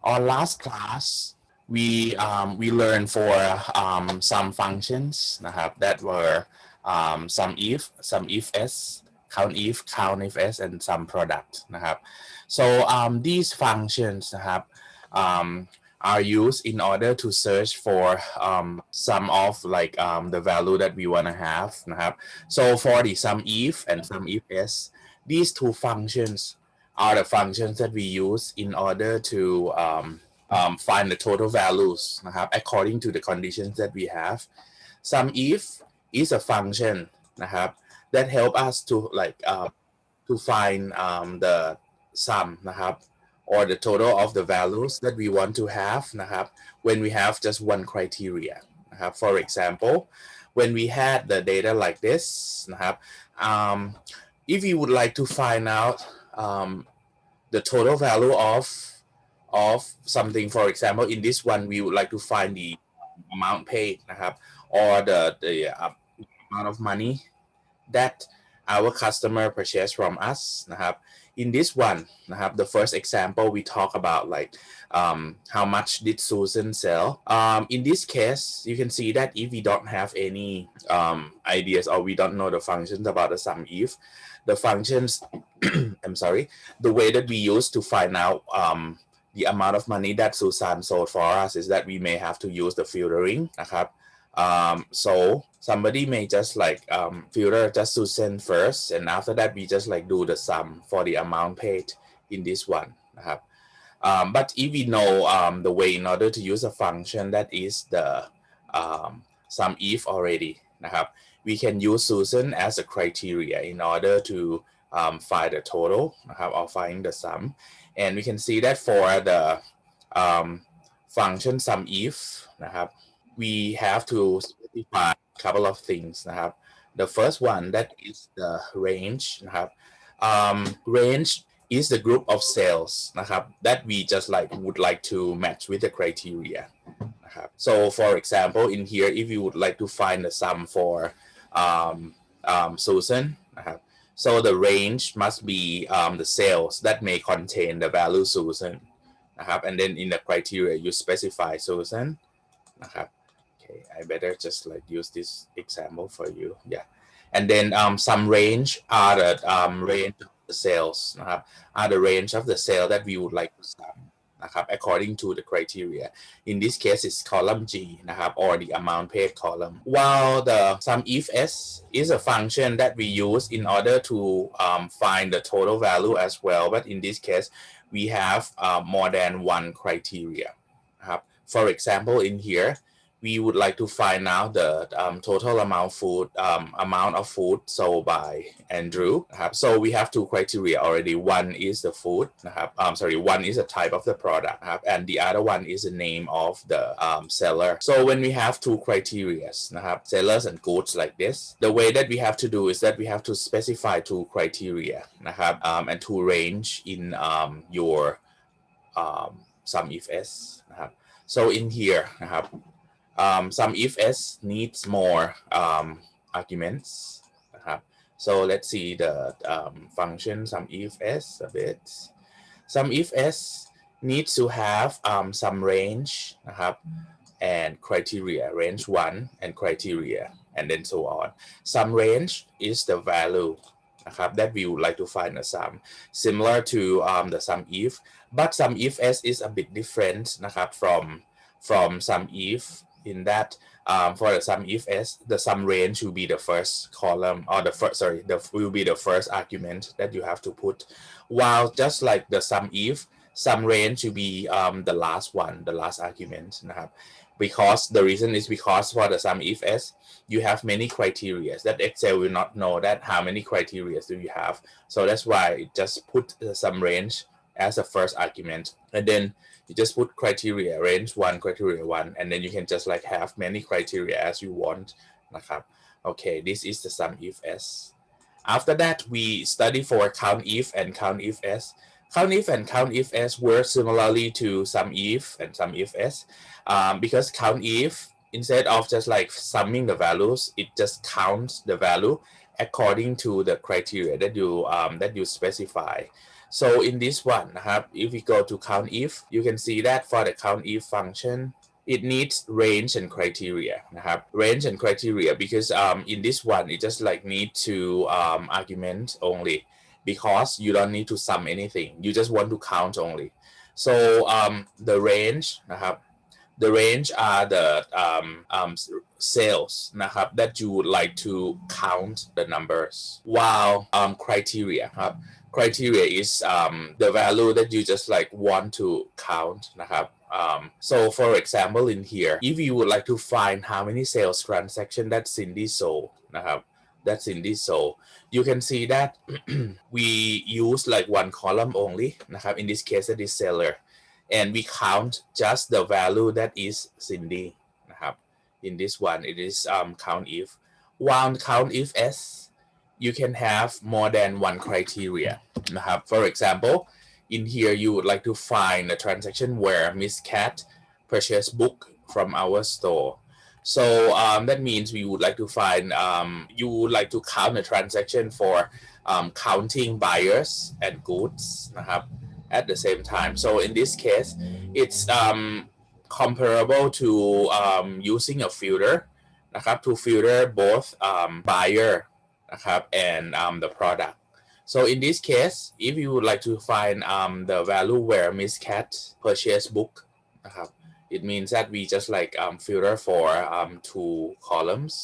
On last class we learned for some functions นะครับ that were some if s count if s and some product นะครับ so these functions นะครับ um, are used in order to search for some of like the value that we want to have นะครับ so for the sum if and sum if s these two functions are the functions that we use in order to find the total values นะครับ according to the conditions that we have sum if is a function นะครับ that help us to like to find the sum นะครับ or the total of the values that we want to have นะครับ when we have just one criteria นะครับ for example when we had the data like this นะครับ if you would like to find out the total value of something, for example in this one we would like to find the amount paid นะครับ or the amount of money that our customer purchased from us นะครับ in this one นะครับ the first example we talk about like how much did Susan sell in this case you can see that if we don't have any ideas or we don't know the functions about the sum if the functions I'm sorry the way that we use to find out the amount of money that Susan sold for us is that we may have to use the filtering นะครับ so somebody may just like filter just Susan first and after that we just like do the sum for the amount paid in this one นะครับ but if we know the way in order to use a function that is the sum if already นะครับ we can use Susan as a criteria in order to find the total นะครับ or find the sum and we can see that for the function sum if นะครับ we have to specify a couple of things นะครับ the first one that is the range นะครับ range is the group of cells นะครับ that we just like would like to match with the criteria นะครับ so for example in here if you would like to find the sum for Susan นะครับ so the range must be the cells that may contain the value Susan นะครับ and then in the criteria you specify Susan นะครับ okay I better just like use this example for you yeah and then some range are the range of the cells นะครับ are the range of the cell that we would like to sum นะครับ according to the criteria in this case it's column G นะครับ or the amount paid column while the sum if s is a function that we use in order to find the total value as well but in this case we have more than one criteria นะครับ for example in here we would like to find out the total amount of food sold by Andrew นะครับ so we have two criteria already one is the food นะครับ sorry one is the type of the product นะครับ and the other one is the name of the seller so when we have two criteria นะครับ sellers and goods like this the way that we have to do is that we have to specify two criteria นะครับ and two range in your sum if s นะครับ so in here นะครับsum if s needs more arguments นะครับ so let's see the function sum if s a bit sum if s needs to have some range นะครับ and criteria range 1 and criteria and then so on sum range is the value นะครับ that we would like to find a sum similar to the sum if but sum if s is a bit different นะครับ from sum if in that for the sum if s the sum range will be the first column or the first will be the first argument that you have to put while just like the sum if sum range will be the last one the last argument นะครับ because the reason is because for the sum if s you have many criteria that Excel will not know that how many criteria do you have so that's why it just put the sum range as the first argument and then you just put criteria range 1 criteria 1 and then you can just like have many criteria as you want นะครับ okay this is the sum if s after that we study for count if and count if s count if and count if s work similarly to sum if and sum if s because count if instead of just like summing the values it just counts the value according to the criteria that you specify so in this one นะครับ if we go to count if you can see that for the count if function it needs range and criteria นะครับ range and criteria because in this one it just like need to argument only because you don't need to sum anything you just want to count only so the range นะครับ the range are the cells นะครับ that you would like to count the numbers while criteria ครับ criteria is the value that you just like want to count นะครับ so for example in here if you would like to find how many sales transaction that Cindy sold นะครับ that Cindy sold you can see that we use like one column only นะครับ in this case that is seller and we count just the value that is Cindy นะครับ in this one it is count if while count if s you can have more than one criteria นะครับ for example in here you would like to find a transaction where Miss Cat purchased book from our store so that means we would like to find you would like to count the transaction for counting buyers and goods นะครับ at the same time so in this case it's comparable to using a filter นะครับ to filter both buyer นะครับ and the product so in this case if you would like to find the value where Miss Cat purchased book นะครับ it means that we just like filter for two columns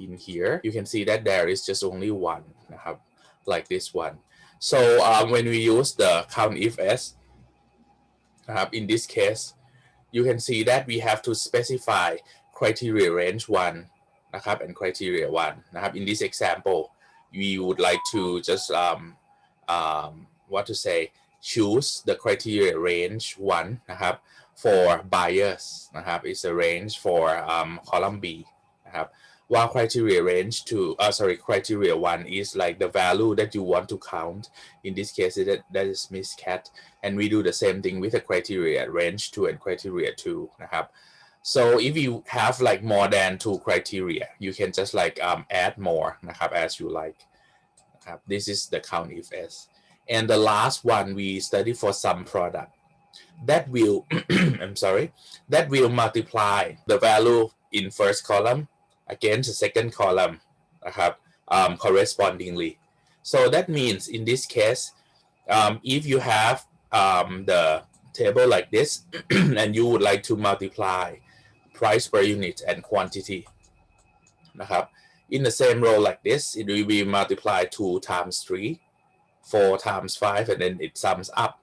in here you can see that there is just only one นะครับ like this one so when we use the count if s in this case you can see that we have to specify criteria range 1 and criteria 1 in this example we would like to just what to say choose the criteria range 1 for buyers is a range for column B while criteria range 2 criteria 1 is like the value that you want to count in this case that is Miss Cat and we do the same thing with the criteria range 2 and criteria 2 so if you have like more than 2 criteria you can just like add more as you like this is the count if s and the last one we study for some product that will I'm sorry that will multiply the value in first column against the second column นะครับ correspondingly so that means in this case if you have the table like this and you would like to multiply price per unit and quantity นะครับ in the same row like this it will be multiplied 2 times 3 4 times 5 and then it sums up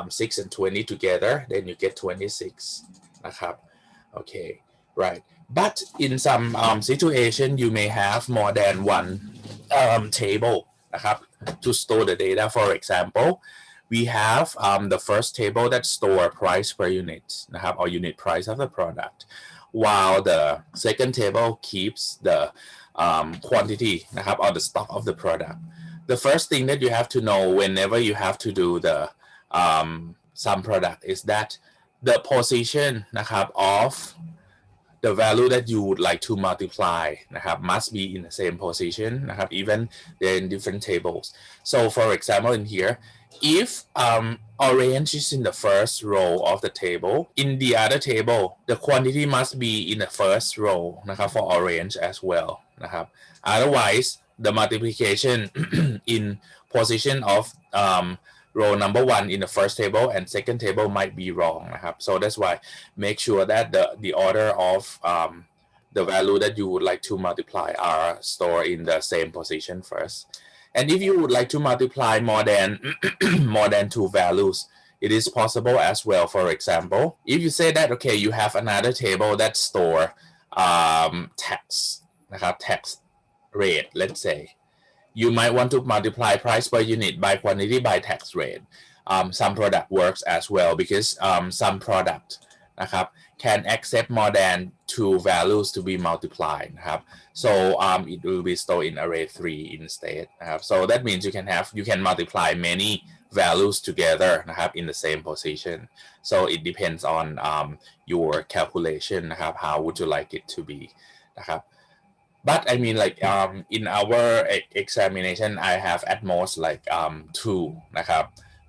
6 and 20 together then you get 26 นะครับ okay right but in some situation you may have more than one table นะครับ to store the data for example we have the first table that store price per unit นะครับ or unit price of the product while the second table keeps the quantity นะครับ or the stock of the product the first thing that you have to know whenever you have to do the some product is that the position นะครับ of the value that you would like to multiply นะครับ must be in the same position นะครับ even they're in different tables so for example in here if orange is in the first row of the table in the other table the quantity must be in the first row นะครับ for orange as well นะครับ otherwise the multiplication in position of row number 1 in the first table and second table might be wrong นะครับ so that's why make sure that the order of the value that you would like to multiply are stored in the same position first and if you would like to multiply more than more than 2 values it is possible as well for example if you say that okay you have another table that store tax นะครับ tax rate let's say you might want to multiply price per unit by quantity by tax rate some product works as well because some product นะครับ can accept more than 2 values to be multiplied นะครับ so it will be stored in array 3 instead นะครับ so that means you can multiply many values together นะครับ in the same position so it depends on your calculation นะครับ how would you like it to be นะครับ But I mean like in our examination I have at most like two นะครับ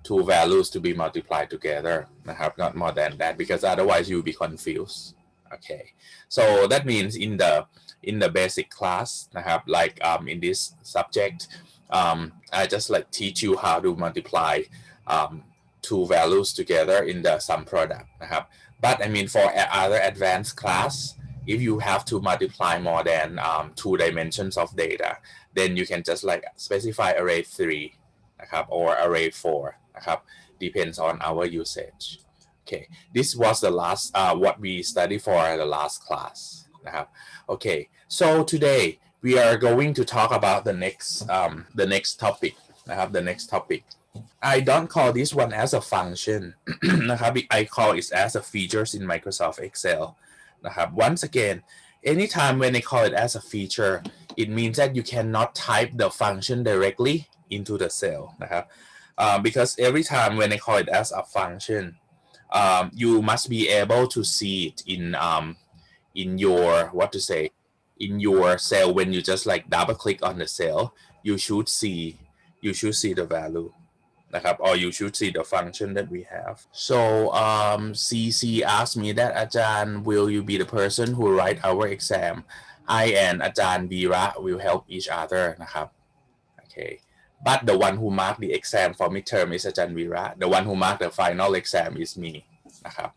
two values to be multiplied together นะครับ not more than that because otherwise you'll be confused. Okay, so that means in the basic class นะครับ like in this subject I just like teach you how to multiply um, two values together in the sum product นะครับ but I mean for other advanced class if you have to multiply more than two dimensions of data then you can just like specify array 3 นะครับ or array 4 นะครับ depends on our usage. Okay, this was the last what we studied for the last class นะครับ okay, so today we are going to talk about the next topic นะครับ the next topic. I don't call this one as a function นะครับ I call it as a features in Microsoft Excel นะครับ once again anytime when I call it as a feature it means that you cannot type the function directly into the cell นะครับ because every time when I call it as a function you must be able to see it in your what to say in your cell when you just like double click on the cell you should see the value นะครับ or you should see the function that we have. So CC asked me that อาจารย์ will you be the person who write our exam? I and อาจารย์ Vira will help each other นะครับ okay, but the one who mark the exam for midterm is อาจารย์ Vira. The one who mark the final exam is me นะครับ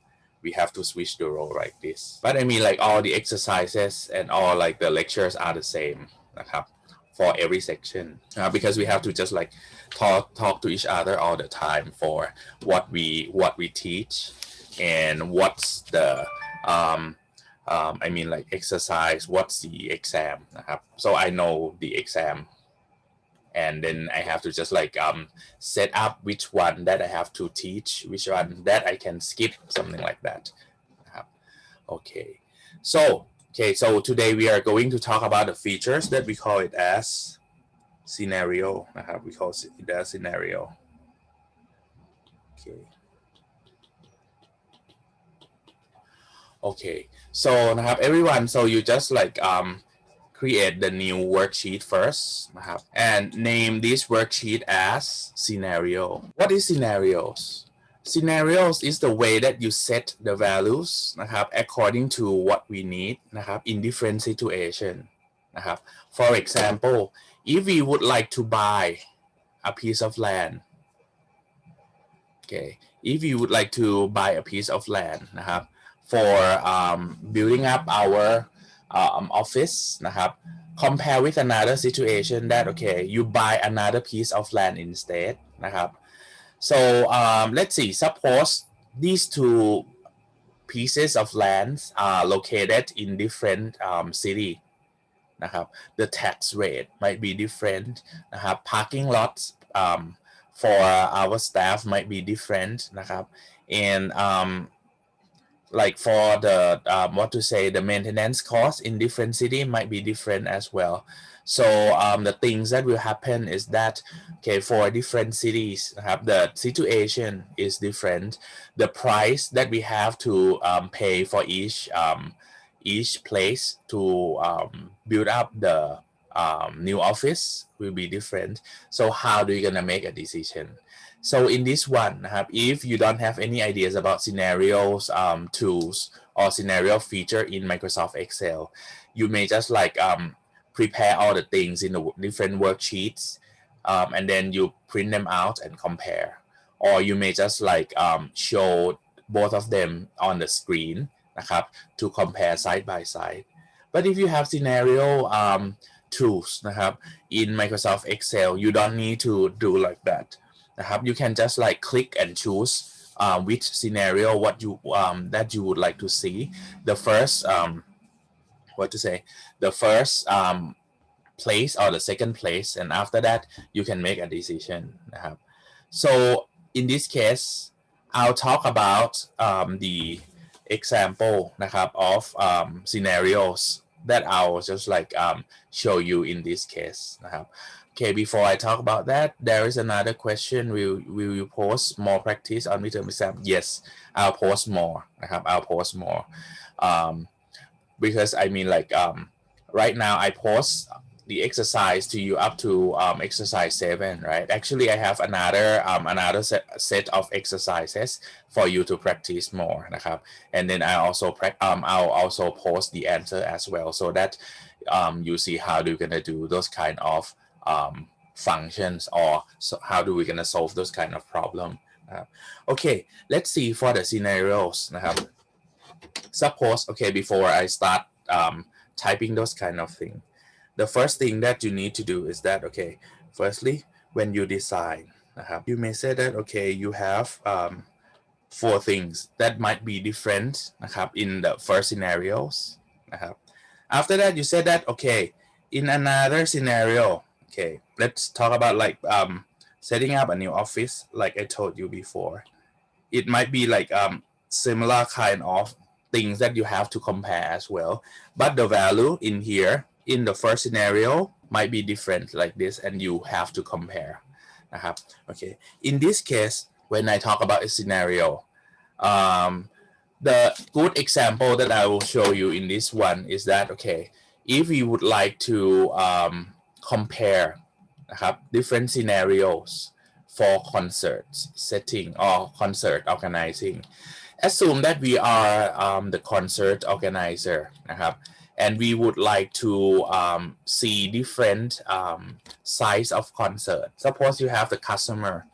we have to switch the role like this. But I mean like all the exercises and all like the lectures are the same นะครับ for every section because we have to just like talk to each other all the time for what we teach and what's the I mean like exercise what's the exam นะครับ so I know the exam and then I have to just like set up which one that I have to teach which one that I can skip something like that นะครับ okay so today we are going to talk about the features that we call it as scenario นะครับ we call it as scenario. Okay so นะครับ everyone so you just like create the new worksheet first นะครับ and name this worksheet as scenario. What is scenarios? Scenarios is the way that you set the values นะครับ according to what we need นะครับ in different situation นะครับ for example if we would like to buy a piece of land okay if you would like to buy a piece of land นะครับ for building up our office นะครับ compare with another situation that okay you buy another piece of land instead นะครับ so let's see suppose these two pieces of land are located in different city นะครับ the tax rate might be different นะครับ parking lots for our staff might be different นะครับ and like for the what to say the maintenance cost in different city might be different as well. So the things that will happen is that okay for different cities the situation is different. The price that we have to pay for each place to build up the new office will be different. So how do you gonna make a decision? So in this one if you don't have any ideas about scenarios tools or scenario feature in Microsoft Excel you may just like prepare all the things in the different worksheets and then you print them out and compare, or you may just like show both of them on the screen นะครับ to compare side by side. But if you have scenario tools นะครับ in Microsoft Excel you don't need to do like that นะครับ you can just like click and choose which scenario what you that you would like to see the first what to say the first place or the second place, and after that you can make a decision นะครับ so in this case I'll talk about the example นะครับ of scenarios that I'll just like show you in this case นะครับ okay before I talk about that there is another question will you post more practice on midterm exam? Yes I'll post more นะครับ I'll post more because I mean like right now I post the exercise to you up to exercise 7, right? Actually, I have another set of exercises for you to practice more นะครับ and then I'll also post the answer as well, so that you see how you're gonna do those kind of functions, or how do we gonna solve those kind of problem. Okay, let's see for the scenarios นะครับ suppose, okay, before I start typing those kind of thing, the first thing that you need to do is that, okay, firstly, when you design, you may say that, okay, you have 4 things that might be different in the first scenarios. After that, you say that, okay, in another scenario, okay, let's talk about like setting up a new office, like I told you before. It might be like similar kind of things that you have to compare as well, but the value in here in the first scenario might be different like this, and you have to compare. Okay, in this case, when I talk about a scenario, the good example that I will show you in this one is that, okay, if we would like to compare different scenarios for concert setting or concert organizing, assume that we are the concert organizer, and we would like to see different size of concert. Suppose you have the customer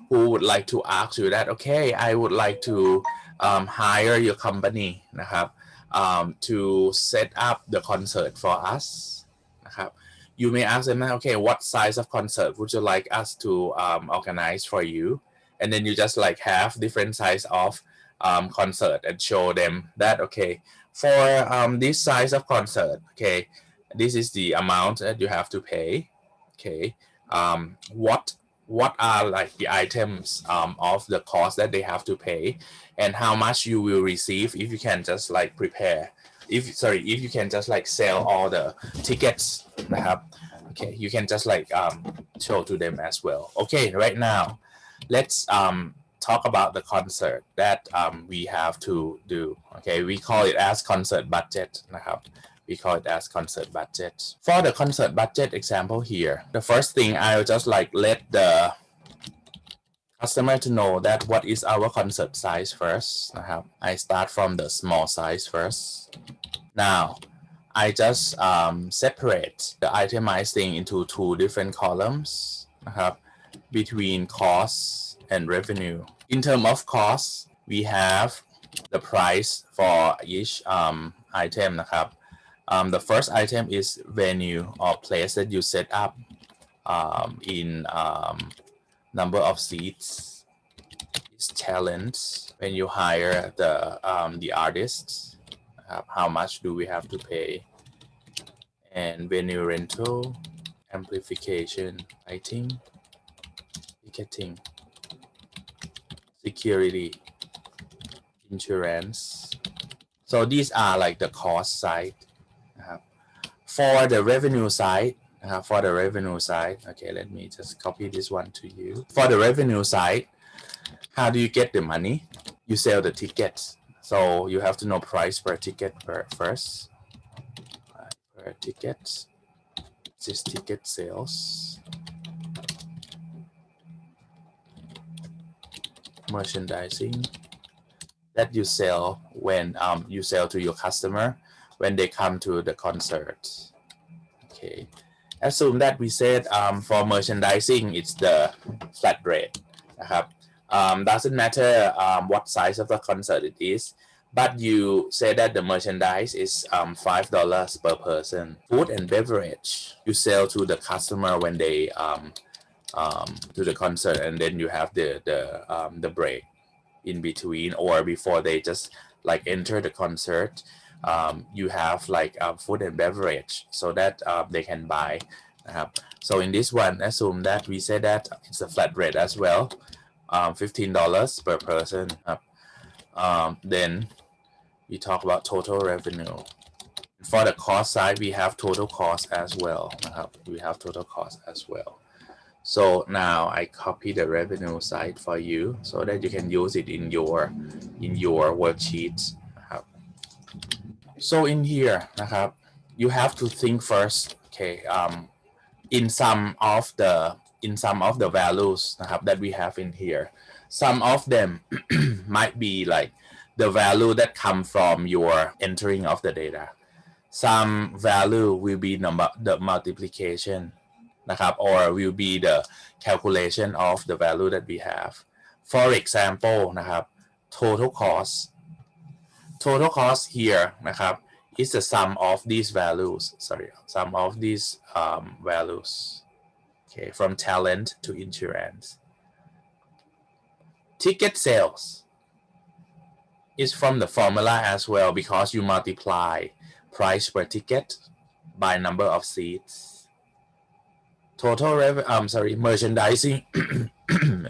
who would like to ask you that, okay, I would like to hire your company to set up the concert for us. You may ask them, okay, what size of concert would you like us to organize for you? And then you just like have different size of concert and show them that, okay, for this size of concert, okay, this is the amount that you have to pay. Okay, what are like the items of the cost that they have to pay, and how much you will receive if you can just like prepare, if you can just like sell all the tickets. Okay, you can just like show to them as well. Okay, right now let's talk about the concert that we have to do. Okay, we call it as concert budget. We call it as concert budget. For the concert budget example here, the first thing I'll just like let the customer to know that what is our concert size first. I start from the small size first. Now I just separate the itemizing into 2 different columns between costs and revenue. In terms of costs, we have the price for each item. The first item is venue or place that you set up in number of seats. It's talent, when you hire the artists, how much do we have to pay, and venue rental, amplification, lighting, ticketing, security, insurance. So these are like the cost side. For the revenue side, okay, let me just copy this one to you. For the revenue side, how do you get the money? You sell the tickets. So you have to know price per ticket first. Per ticket, this is ticket sales. Merchandising that you sell when you sell to your customer when they come to the concert. Okay, assume that we said for merchandising it's the flat rate. Doesn't matter what size of the concert it is, but you say that the merchandise is $5 per person. Food and beverage you sell to the customer when they to the concert, and then you have the break in between or before they just like enter the concert. You have like food and beverage so that they can buy. So in this one, assume that we say that it's a flat rate as well, $15 per person. Then we talk about total revenue. For the cost side, we have total cost as well. We have total cost as well. So now I copy the revenue side for you so that you can use it in your worksheets. So in here, you have to think first, okay, in some of the values นะครับ that we have in here, some of them might be like the value that come from your entering of the data. Some value will be the multiplication นะครับ or will be the calculation of the value that we have. For example นะครับ total cost here นะครับ is the sum of these values, sum of these values, okay, from talent to insurance. Ticket sales is from the formula as well, because you multiply price per ticket by number of seats. Total merchandising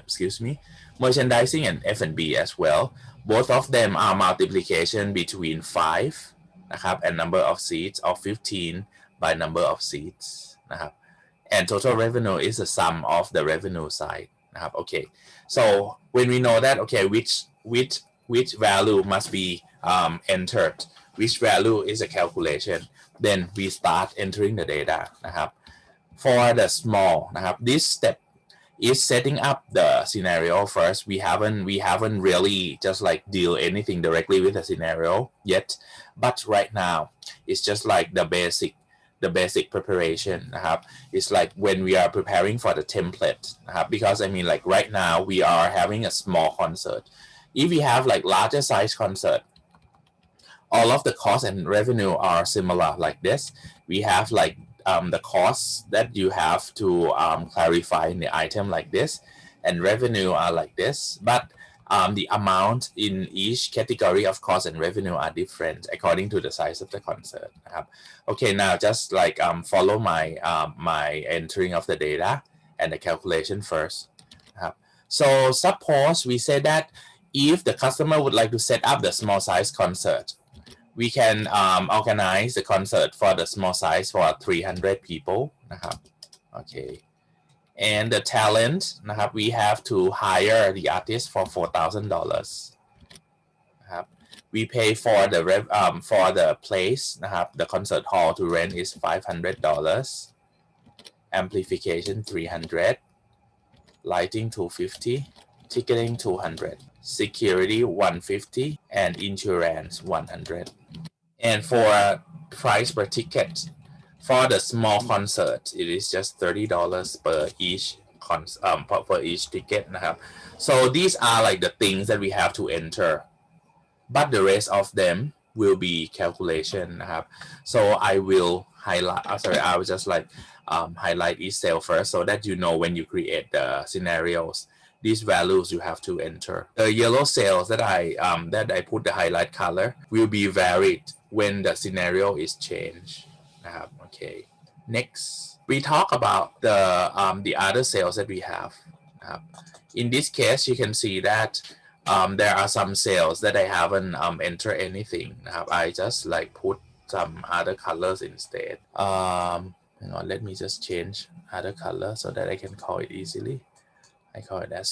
excuse me, merchandising and F&B as well, both of them are multiplication between 5 นะครับ and number of seats, of 15 by number of seats นะครับ and total revenue is the sum of the revenue side นะครับ okay, so when we know that, okay, which value must be entered, which value is a calculation, then we start entering the data นะครับ for the small นะครับ this step is setting up the scenario first. We haven't really just like deal anything directly with the scenario yet, but right now it's just like the basic preparation นะครับ it's like when we are preparing for the template นะครับ because I mean like right now we are having a small concert. If we have like larger size concert, all of the cost and revenue are similar like this. We have like the costs that you have to clarify in the item like this, and revenue are like this, but the amount in each category of cost and revenue are different according to the size of the concert นะครับ okay, now just like follow my entering of the data and the calculation first นะครับ so suppose we say that if the customer would like to set up the small size concert, we can organize the concert for the small size for 300 people นะครับ okay, and the talent นะครับ we have to hire the artist for $4,000 นะครับ we pay for the place นะครับ the concert hall to rent is $500, amplification 300, lighting 250, ticketing 200, security 150, and insurance 100. And for price per ticket, for the small concert, it is just $30 per each per each ticket นะครับ so these are like the things that we have to enter, but the rest of them will be calculation นะครับ so I will highlight I will just like highlight each cell first, so that you know when you create the scenarios, these values you have to enter. The yellow cells that I put the highlight color will be varied when the scenario is changed นะครับ okay, next we talk about the other cells that we have นะครับ in this case you can see that there are some cells that I haven't entered anything นะครับ I just like put some other colors instead. Hang on, let me just change other color so that I can call it easily. I call it as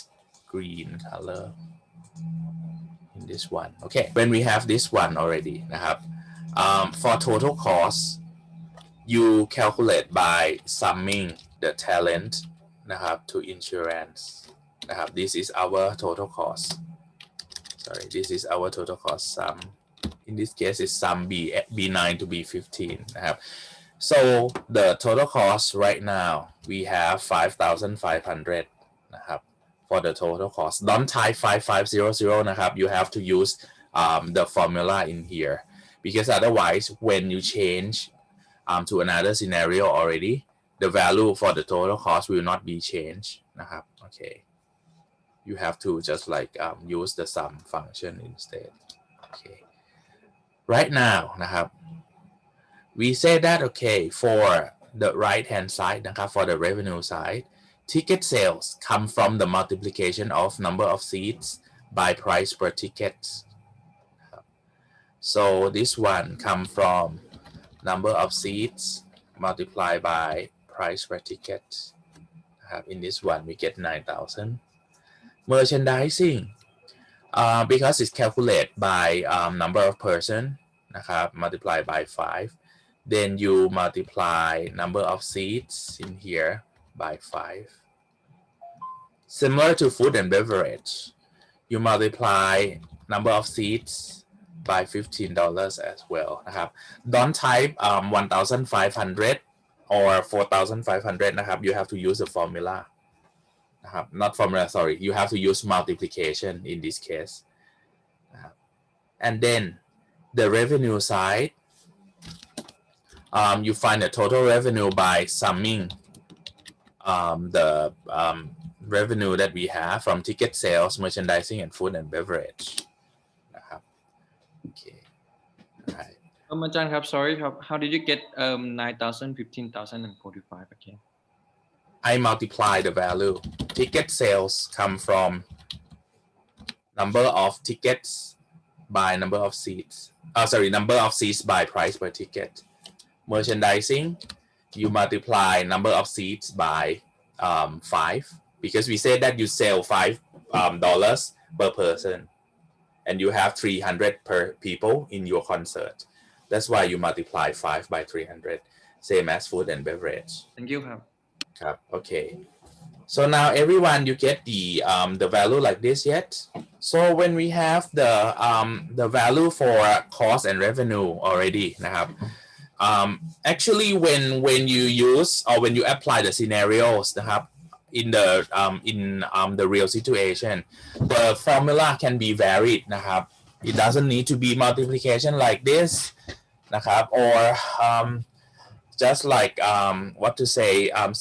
green color in this one. Okay, when we have this one already นะครับ for total cost, you calculate by summing the talent นะครับ to insurance นะครับ this is our total cost. This is our total cost sum. In this case, it's sum B9 to B15 นะครับ. so the total cost right now we have 5,500 นะครับ. for the total cost. Don't type 5500 นะครับ. You have to use the formula in here, because otherwise when you change to another scenario already, the value for the total cost will not be changed นะครับ okay, you have to just like use the sum function instead. Okay, right now นะครับ we say that, okay, for the right hand side นะครับ for the revenue side, ticket sales come from the multiplication of number of seats by price per ticket. So this one come from number of seats multiplied by price per ticket. In this one we get 9,000. Merchandising, because it's calculated by number of person นะครับ multiplied by 5. then you multiply number of seats in here by 5. Similar to food and beverage, you multiply number of seats by $15 as well นะครับ Don't type 1,500 or 4,500 นะครับ You have to use the formula นะครับ Not formula, sorry, you have to use multiplication in this case นะครับ and then the revenue side, you find the total revenue by summing the revenue that we have from ticket sales, merchandising, and food and beverage นะครับ okay right. อาจารย์ครับ sorry ครับ how did you get 9,000 15,000 and 45 again? I multiply the value. Ticket sales come from number of tickets by number of seats. Sorry, number of seats by price per ticket. Merchandising, you multiply number of seats by 5, because we said that you sell $5 per person and you have 300 per people in your concert. That's why you multiply 5 by 300, same as food and beverage. Thank you ครับ Okay, so now everyone, you get the value like this yet? So when we have the value for cost and revenue already นะครับ actually when you use or when you apply the scenarios นะครับ in the real situation, the formula can be varied นะครับ It doesn't need to be multiplication like this นะครับ or just like what to say,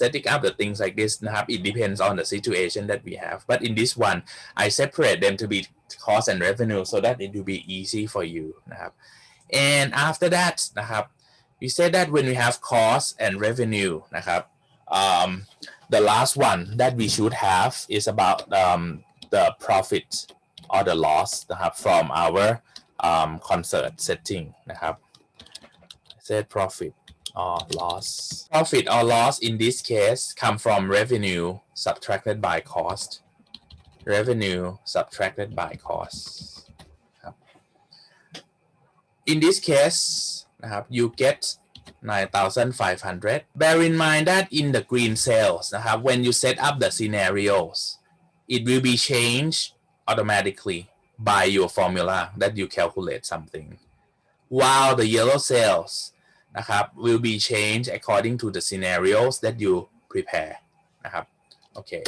setting up the things like this นะครับ It depends on the situation that we have, but in this one I separate them to be cost and revenue so that it will be easy for you นะครับ and after that นะครับ we said that when we have cost and revenue นะครับ the last one that we should have is about the profit or the loss นะครับ from our concert setting นะครับ I said profit or loss. Profit or loss in this case come from revenue subtracted by cost. Revenue subtracted by cost. In this case, you get 9,500. Bear in mind that in the green cells, when you set up the scenarios, it will be changed automatically by your formula that you calculate something. While the yellow cells will be changed according to the scenarios that you prepare นะครับ okay,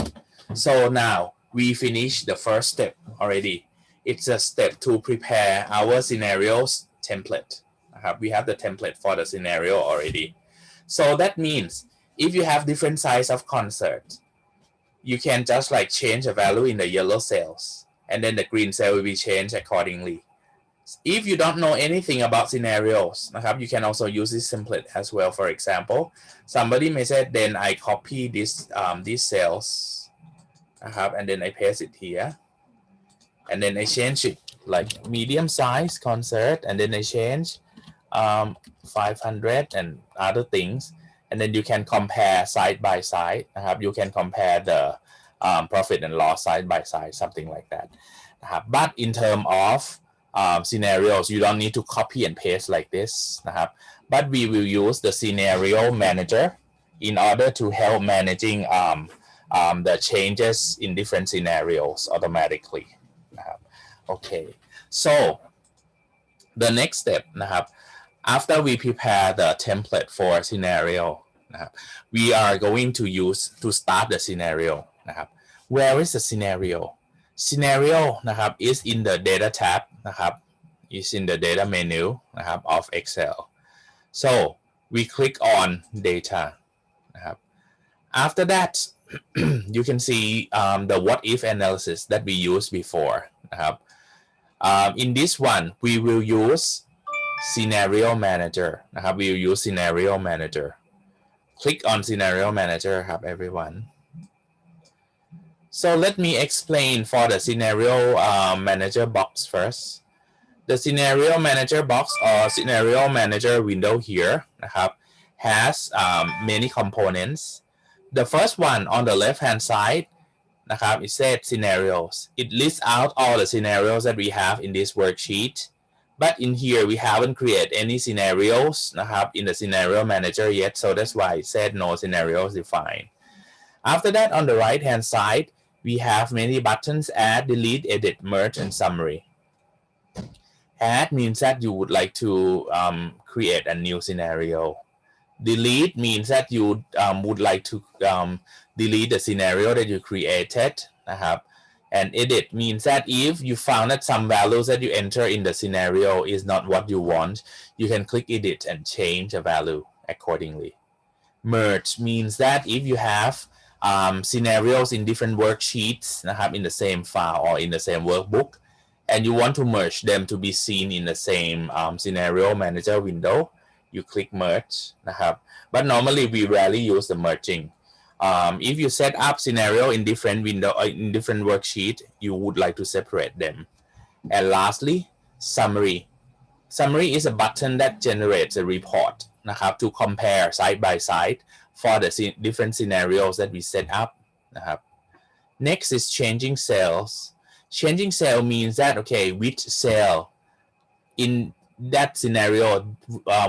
so now we finished the first step already. It's a step to prepare our scenarios template นะครับ we have the template for the scenario already. So that means if you have different size of concert, you can just like change the value in the yellow cells and then the green cell will be changed accordingly. If you don't know anything about scenarios นะครับ you can also use this template as well. For example, somebody may say then I copy these cells นะครับ and then I paste it here and then I change it like medium size concert and then I change 500 and other things, and then you can compare side by side นะครับ you can compare the profit and loss side by side, something like that นะครับ but in terms of scenarios, you don't need to copy and paste like this นะครับ but we will use the scenario manager in order to help managing the changes in different scenarios automatically นะครับ okay, so the next step นะครับ after we prepare the template for scenario นะครับ we are going to use to start the scenario นะครับ where is the scenario นะครับ is in the data tab นะครับ is in the data menu นะครับ of Excel. So we click on data นะครับ after that you can see the what if analysis that we used before นะครับ in this one we will use scenario manager นะครับ we will use scenario manager. Click on scenario manager ครับ everyone. So let me explain for the scenario manager box first. The scenario manager box or scenario manager window here นะครับ has many components. The first one on the left hand side นะครับ it says scenarios. It lists out all the scenarios that we have in this worksheet But in here we haven't created any scenarios นะครับ in the scenario manager yet, so that's why it said no scenarios defined. After that, on the right hand side we have many buttons: add, delete, edit, merge, and summary. Add means that you would like to create a new scenario. Delete means that you would like to delete the scenario that you created นะครับ and edit means that if you found that some values that you enter in the scenario is not what you want, you can click edit and change the value accordingly. Merge means that if you have scenarios in different worksheets นะครับ in the same file or in the same workbook, and you want to merge them to be seen in the same scenario manager window, you click merge นะครับ but normally we rarely use the merging. If you set up scenario in different window or in different worksheet, you would like to separate them. And lastly, summary. Summary is a button that generates a report นะครับ to compare side by side for the different scenarios that we set up นะครับ Next is changing cells. Changing cell means that, okay, which cell in that scenario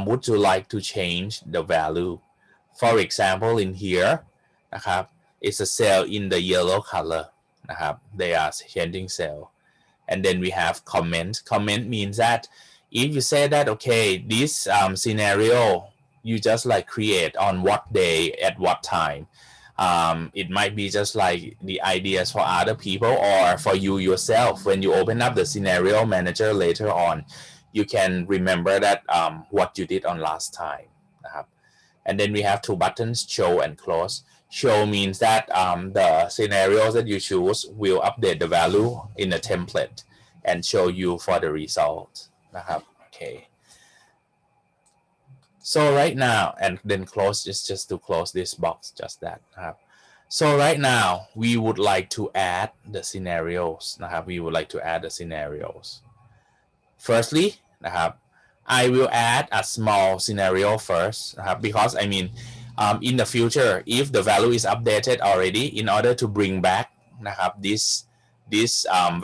would you like to change the value? For example, in here นะครับ it's a cell in the yellow color นะครับ they are changing cell. And then we have comment. Comment means that if you say that, okay, this scenario you just like create on what day at what time, it might be just like the ideas for other people or for you yourself. When you open up the scenario manager later on, you can remember that what you did on last time นะครับ and then we have two buttons, show and close. Show means that the scenarios that you choose will update the value in a template and show you for the result นะครับ okay. So right now, and then close is just to close this box, just that นะครับ so right now we would like to add the scenarios นะครับ we would like to add the scenarios. Firstly นะครับ I will add a small scenario first นะครับ because I mean in the future, if the value is updated already, in order to bring back นะครับ this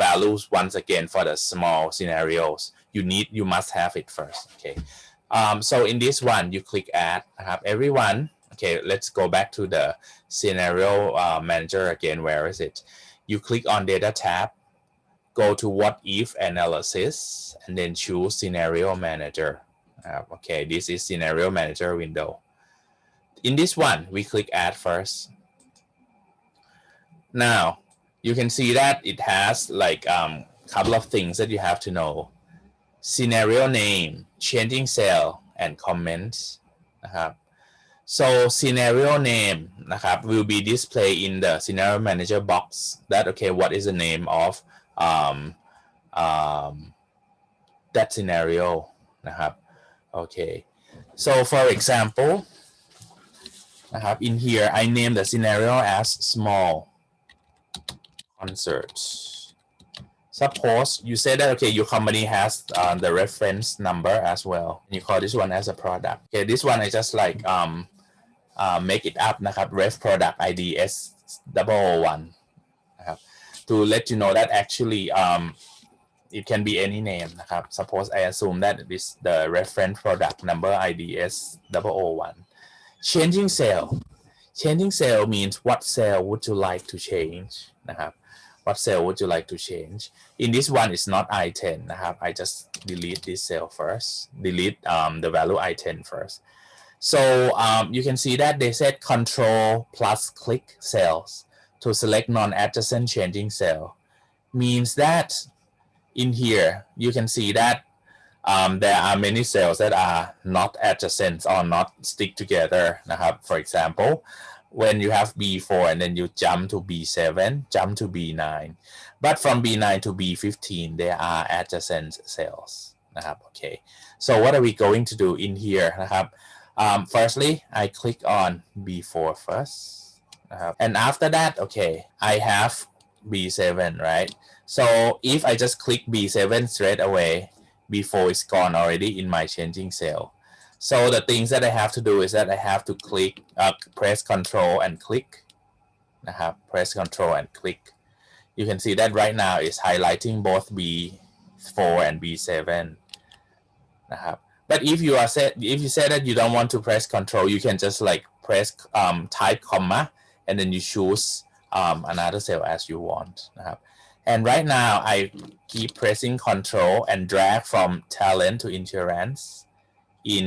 values once again for the small scenarios, you must have it first. Okay. So in this one, you click add นะครับ everyone. Okay, let's go back to the scenario manager again. Where is it? You click on data tab, go to what if analysis, and then choose scenario manager. Okay, this is scenario manager window. In this one, we click add first. Now you can see that it has like couple of things that you have to know: scenario name, changing cell, and comments นะครับ so scenario name นะครับ will be displayed in the scenario manager box. That, okay, what is the name of that scenario นะครับ okay. So for example นะครับ in here I name the scenario as small concert. Suppose you say that, okay, your company has the reference number as well. You call this one as a product. Okay, this one I just like make it up นะครับ ref product ID S001 นะครับ to let you know that actually it can be any name นะครับ suppose I assume that this the reference product number ID S001. Changing cell. Changing cell means what cell would you like to change นะครับ what cell would you like to change? In this one, it's not I10 นะครับ I just delete this cell first, delete the value I10 first. So you can see that they said control plus click cells to select non-adjacent changing cell. Means that in here you can see that there are many cells that are not adjacent or not stick together นะครับ for example, when you have B4 and then you jump to B7, jump to B9, but from B9 to B15 there are adjacent cells นะครับ okay. So what are we going to do in here นะครับ firstly I click on B4 first นะครับ and after that, okay, I have B7, right? So if I just click B7 straight away, B4 is gone already in my changing cell. So the things that I have to do is that I have to click, press Control and click นะครับ press Control and click. You can see that right now it's highlighting both B4 and B7 นะครับ but if you say that you don't want to press control, you can just like press type comma and then you choose another cell as you want นะครับ and right now I keep pressing control and drag from talent to insurance in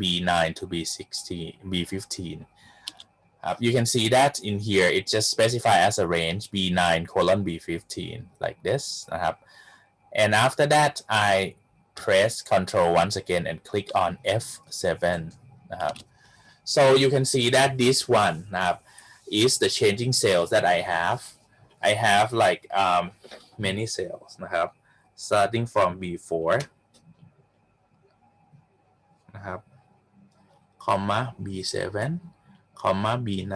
B9 to B16 B15. You can see that in here it just specify as a range B9 colon B15 like this นะครับ and after that I press control once again and click on F7 นะครับ so you can see that this one นะครับ is the changing cells that I have like many cells นะครับ starting from B4 นะครับ comma B7 comma B9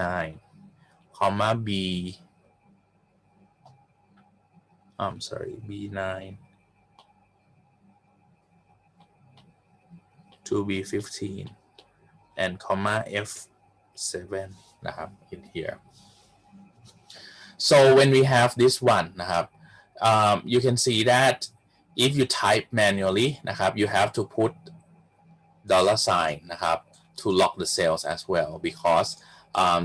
comma B9 to B15 and comma F7 นะครับ in here. So when we have this one นะครับ you can see that if you type manually นะครับ you have to put $sign นะครับ to lock the cells as well because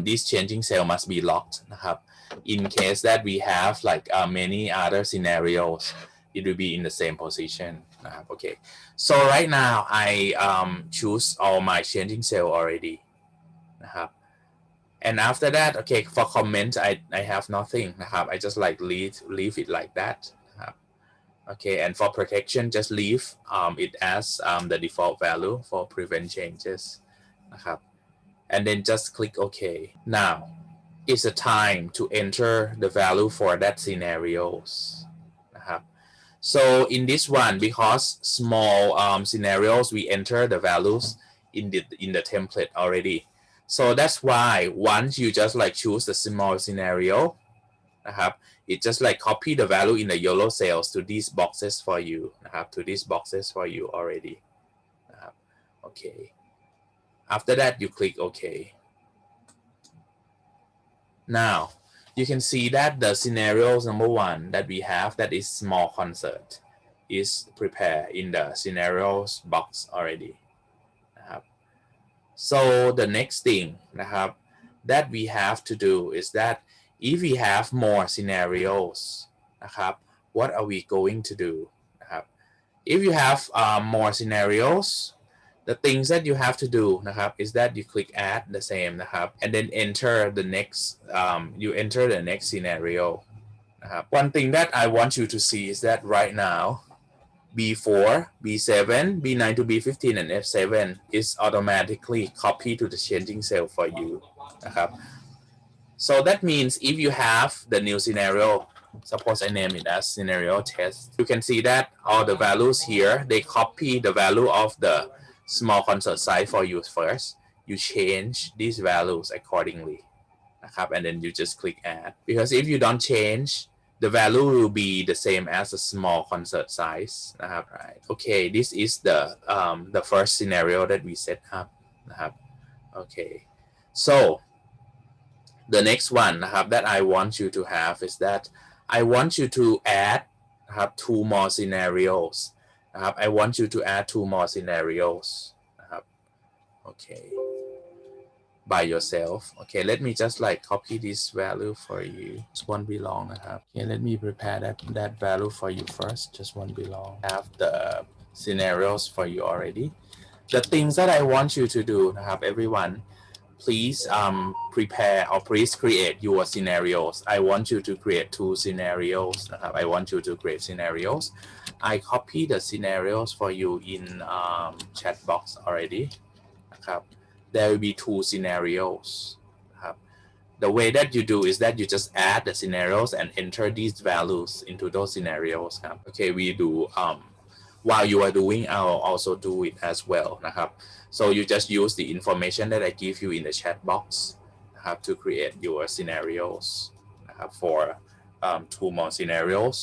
this changing cell must be locked นะครับ in case that we have like many other scenarios it will be in the same position นะครับ okay so right now I choose all my changing cell already นะครับ and after that okay for comment I have nothing นะครับ I just like leave it like that นะครับ okay and for protection just leave it as the default value for prevent changes นะครับ and then just click OK now it's the time to enter the value for that scenarios นะครับ so in this one because small scenarios we enter the values in the template already so that's why once you just like choose the small scenario นะครับ it just like copy the value in the yellow cells to these boxes for you นะครับ to these boxes for you already นะครับ okay after that you click OK now you can see that the scenarios number one that we have that is small concert is prepared in the scenarios box already นะครับ so the next thing นะครับ that we have to do is that if we have more scenarios นะครับ what are we going to do นะครับ if you have more scenarios the things that you have to do นะครับ is that you click add the same นะครับ and then enter the next you enter the next scenario นะครับ one thing that I want you to see is that right now B4 B7 B9 to B15 and F7 is automatically copied to the changing cell for you นะครับ so that means if you have the new scenario suppose I name it as scenario test you can see that all the values here they copy the value of the small concert size for you first you change these values accordingly นะครับ and then you just click add because if you don't change the value will be the same as a small concert size นะครับ right okay this is the first scenario that we set up นะครับ okay so the next one นะครับ that I want you to have is that I want you to add นะครับ two more scenarios นะครับ I want you to add two more scenarios นะครับ okay by yourself okay let me just like copy this value for you just one belong นะครับ okay let me prepare that value for you first just one belong have the scenarios for you already the things that I want you to do นะครับ everyone please prepare or please create your scenarios I want you to create two scenarios นะครับ I want you to create scenarios I copy the scenarios for you in chat box already นะครับ there will be two scenarios นะครับ the way that you do is that you just add the scenarios and enter these values into those scenarios ครับ okay we do while you are doing I'll also do it as well นะครับ so you just use the information that I give you in the chat box นะครับ to create your scenarios นะครับ for two more scenarios